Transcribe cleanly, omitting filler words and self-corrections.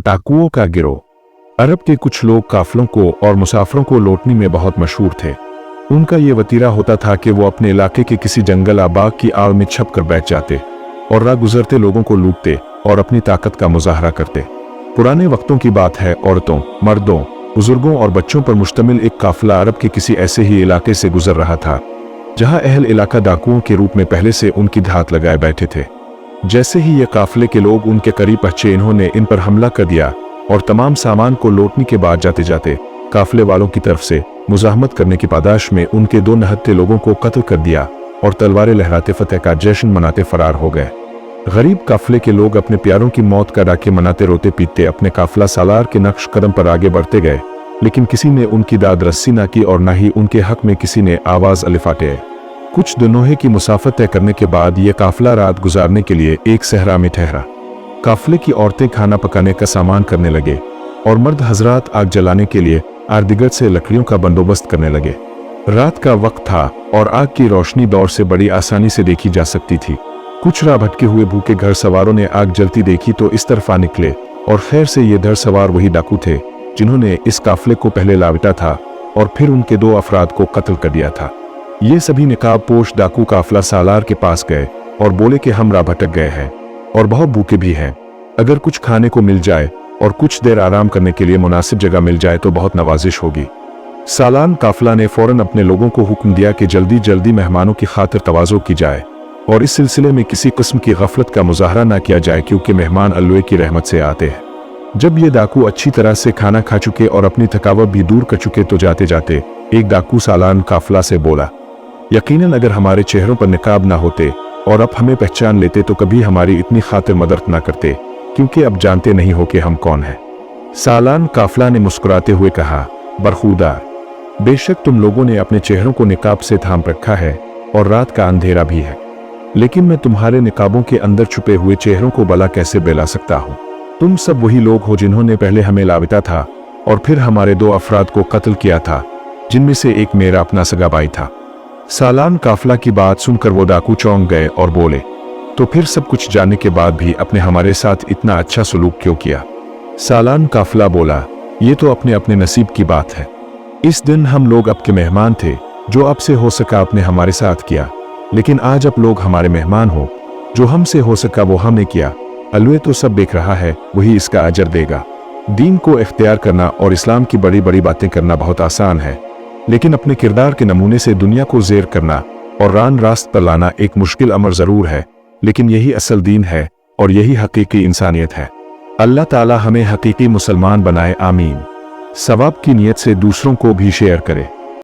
डाकुओं का गिरोह। अरब के कुछ लोग काफिलों को और मुसाफिरों को लूटने में बहुत मशहूर थे। उनका ये वतीरा होता था कि वो अपने इलाके के किसी जंगल या बाग की आड़ में छुप कर बैठ जाते और राह गुजरते लोगों को लूटते और अपनी ताकत का मुजाहरा करते। पुराने वक्तों की बात है, औरतों, मर्दों, बुजुर्गों और बच्चों पर मुश्तमिल एक काफिला अरब के किसी ऐसे ही इलाके से गुजर रहा था जहां अहल इलाका डाकुओं के रूप में पहले से उनकी धाक लगाए बैठे थे। जैसे ही ये काफिले के लोग उनके करीब पहुंचे, इन्होंने इन पर हमला कर दिया और तमाम सामान को लूटने के बाद जाते जाते काफिले वालों की तरफ से मुजाहमत करने की पादाश में उनके 2 निहत्थे लोगों को कत्ल कर दिया और तलवारें लहराते फतेह का जश्न मनाते फरार हो गए। गरीब काफिले के लोग अपने प्यारों की मौत का डाके मनाते रोते पीटते अपने काफिला सालार के नक्श कदम पर आगे बढ़ते गए, लेकिन किसी ने उनकी दाद रस्सी न की और न ही उनके हक में किसी ने आवाज अलिफाटे। कुछ दिनों की मुसाफत तय करने के बाद यह काफिला रात गुजारने के लिए एक सहरा में ठहरा। काफिले की औरतें खाना पकाने का सामान करने लगे और मर्द हजरात आग जलाने के लिए आर्दिगत से लकड़ियों का बंदोबस्त करने लगे। रात का वक्त था और आग की रोशनी दौर से बड़ी आसानी से देखी जा सकती थी। कुछ राह भटके हुए भूखे घर सवारों ने आग जलती देखी तो इस तरफ आ निकले और खैर से ये घर सवार वही डाकू थे जिन्होंने इस काफिले को पहले लाविटा था और फिर उनके 2 अफराद को कत्ल कर दिया था। ये सभी निकाब पोश डाकू काफिला सालार के पास गए और बोले कि हम राह भटक गए हैं और बहुत भूखे भी हैं। अगर कुछ खाने को मिल जाए और कुछ देर आराम करने के लिए मुनासिब जगह मिल जाए तो बहुत नवाजिश होगी। सालान काफिला ने फौरन अपने लोगों को हुक्म दिया कि जल्दी जल्दी मेहमानों की खातिर तवाज़ो की जाए और इस सिलसिले में किसी किस्म की गफलत का मुजाहरा न किया जाए, क्योंकि मेहमान अल्लाह की रहमत से आते हैं। जब ये डाकू अच्छी तरह से खाना खा चुके और अपनी थकावट भी दूर कर चुके तो जाते जाते एक डाकू सालान काफिला से बोला, यकीनन अगर हमारे चेहरों पर निकाब ना होते और अब हमें पहचान लेते तो कभी हमारी इतनी खातिर मदद ना करते, क्योंकि अब जानते नहीं हो कि हम कौन हैं। सालान काफिला ने मुस्कुराते हुए कहा, बरखुरदार, बेशक तुम लोगों ने अपने चेहरों को निकाब से थाम रखा है और रात का अंधेरा भी है, लेकिन मैं तुम्हारे निकाबों के अंदर छुपे हुए चेहरों को भला कैसे बेला सकता हूँ। तुम सब वही लोग हो जिन्होंने पहले हमें लाविता था और फिर हमारे 2 अफराद को कत्ल किया था, जिनमें से एक मेरा अपना सगा भाई था। सालान काफिला की बात सुनकर वो डाकू चौंक गए और बोले, तो फिर सब कुछ जानने के बाद भी अपने हमारे साथ इतना अच्छा सलूक क्यों किया? सालान काफिला बोला, ये तो अपने अपने नसीब की बात है। इस दिन हम लोग आपके मेहमान थे, जो अब से हो सका आपने हमारे साथ किया, लेकिन आज आप लोग हमारे मेहमान हो, जो हमसे हो सका वो हमने किया। अल्लाह तो सब देख रहा है, वही इसका अजर देगा। दीन को इख्तियार करना और इस्लाम की बड़ी बड़ी बातें करना बहुत आसान है, लेकिन अपने किरदार के नमूने से दुनिया को ज़ेर करना और रान रास्त पर लाना एक मुश्किल अमर ज़रूर है, लेकिन यही असल दीन है और यही हकीकी इंसानियत है। अल्लाह ताला हमें हकीकी मुसलमान बनाए, आमीन। सवाब की नीयत से दूसरों को भी शेयर करे।